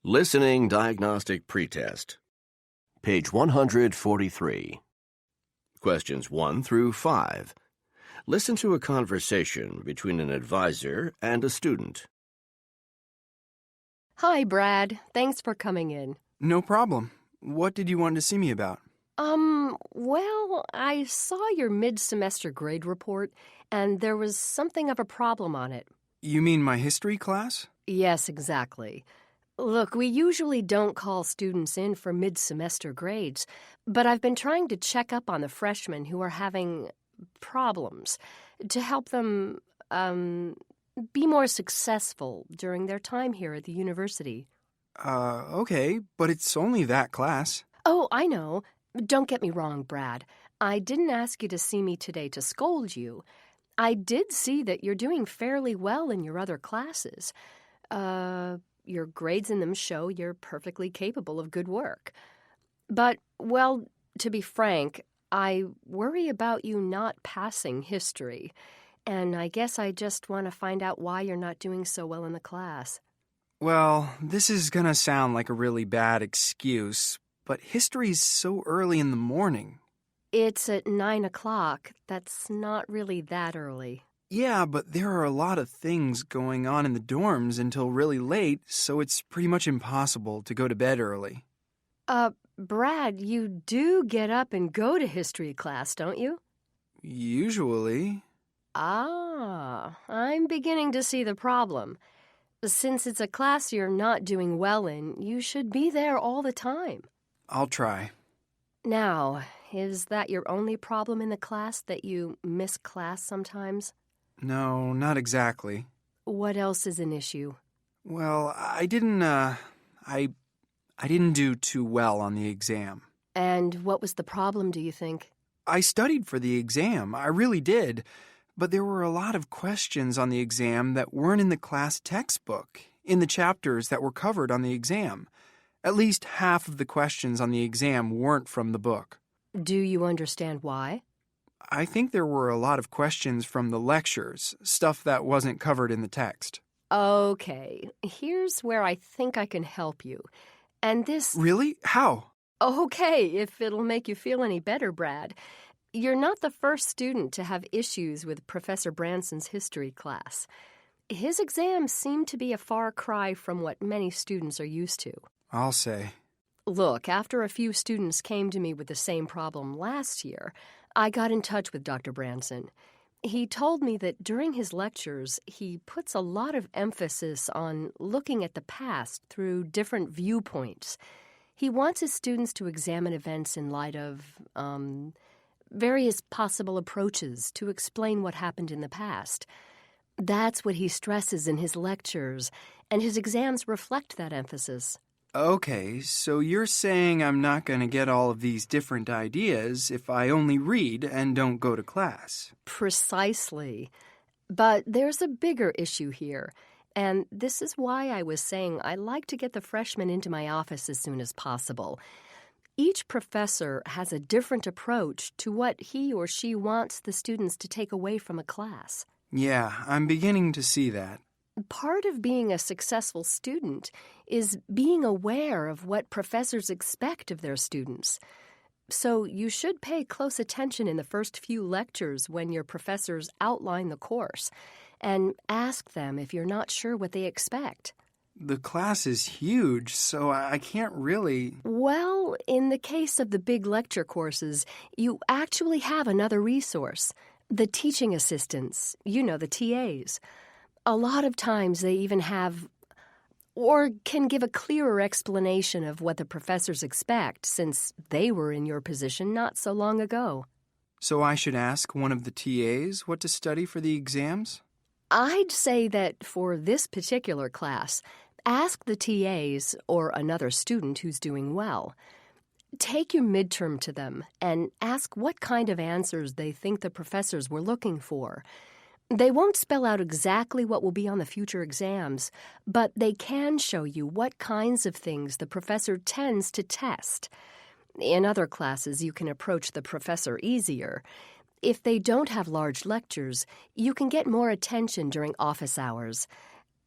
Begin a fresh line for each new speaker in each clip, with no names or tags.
Listening Diagnostic Pretest. Page 143. Questions 1 through 5. Listen to a conversation between an advisor and a student.
Hi, Brad. Thanks for coming in.
No problem. What did you want to see me about?
Well, I saw your mid-semester grade report, and there was something of a problem on it.
You mean my history class?
Yes, exactly. Look, we usually don't call students in for mid-semester grades, but I've been trying to check up on the freshmen who are having problems to help them, be more successful during their time here at the university.
Okay, but it's only that class.
Oh, I know. Don't get me wrong, Brad. I didn't ask you to see me today to scold you. I did see that you're doing fairly well in your other classes. Your grades in them show you're perfectly capable of good work. But, well, to be frank, I worry about you not passing history. And I guess I just want to find out why you're not doing so well in the class.
Well, this is gonna sound like a really bad excuse, but history's so early in the morning.
It's at 9 o'clock. That's not really that early.
Yeah, but there are a lot of things going on in the dorms until really late, so it's pretty much impossible to go to bed early.
Brad, you do get up and go to history class, don't you?
Usually.
Ah, I'm beginning to see the problem. Since it's a class you're not doing well in, you should be there all the time.
I'll try.
Now, is that your only problem in the class, that you miss class sometimes?
No, not exactly.
What else is an issue?
Well, I didn't do too well on the exam.
And what was the problem, do you think?
I studied for the exam, I really did, but there were a lot of questions on the exam that weren't in the class textbook, in the chapters that were covered on the exam. At least half of the questions on the exam weren't from the book.
Do you understand why?
I think there were a lot of questions from the lectures, stuff that wasn't covered in the text.
Okay, here's where I think I can help you. And this...
Really? How?
Okay, if it'll make you feel any better, Brad. You're not the first student to have issues with Professor Branson's history class. His exams seem to be a far cry from what many students are used to.
I'll say.
Look, after a few students came to me with the same problem last year, I got in touch with Dr. Branson. He told me that during his lectures, he puts a lot of emphasis on looking at the past through different viewpoints. He wants his students to examine events in light of, various possible approaches to explain what happened in the past. That's what he stresses in his lectures, and his exams reflect that emphasis.
Okay, so you're saying I'm not going to get all of these different ideas if I only read and don't go to class.
Precisely. But there's a bigger issue here, and this is why I was saying I like to get the freshmen into my office as soon as possible. Each professor has a different approach to what he or she wants the students to take away from a class.
Yeah, I'm beginning to see that.
Part of being a successful student is being aware of what professors expect of their students. So you should pay close attention in the first few lectures when your professors outline the course, and ask them if you're not sure what they expect.
The class is huge, so I can't really...
Well, in the case of the big lecture courses, you actually have another resource. The teaching assistants, the TAs. A lot of times they even have, or can give a clearer explanation of what the professors expect, since they were in your position not so long ago.
So I should ask one of the TAs what to study for the exams?
I'd say that for this particular class, ask the TAs or another student who's doing well. Take your midterm to them and ask what kind of answers they think the professors were looking for. They won't spell out exactly what will be on the future exams, but they can show you what kinds of things the professor tends to test. In other classes, you can approach the professor easier. If they don't have large lectures, you can get more attention during office hours.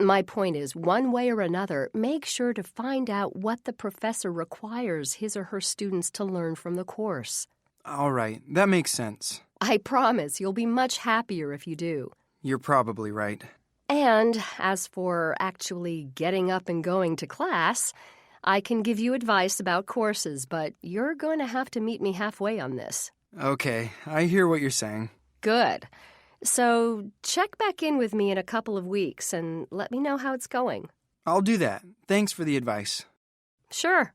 My point is, one way or another, make sure to find out what the professor requires his or her students to learn from the course.
All right, that makes sense.
I promise you'll be much happier if you do.
You're probably right.
And as for actually getting up and going to class, I can give you advice about courses, but you're going to have to meet me halfway on this.
Okay, I hear what you're saying.
Good. So check back in with me in a couple of weeks and let me know how it's going.
I'll do that. Thanks for the advice.
Sure.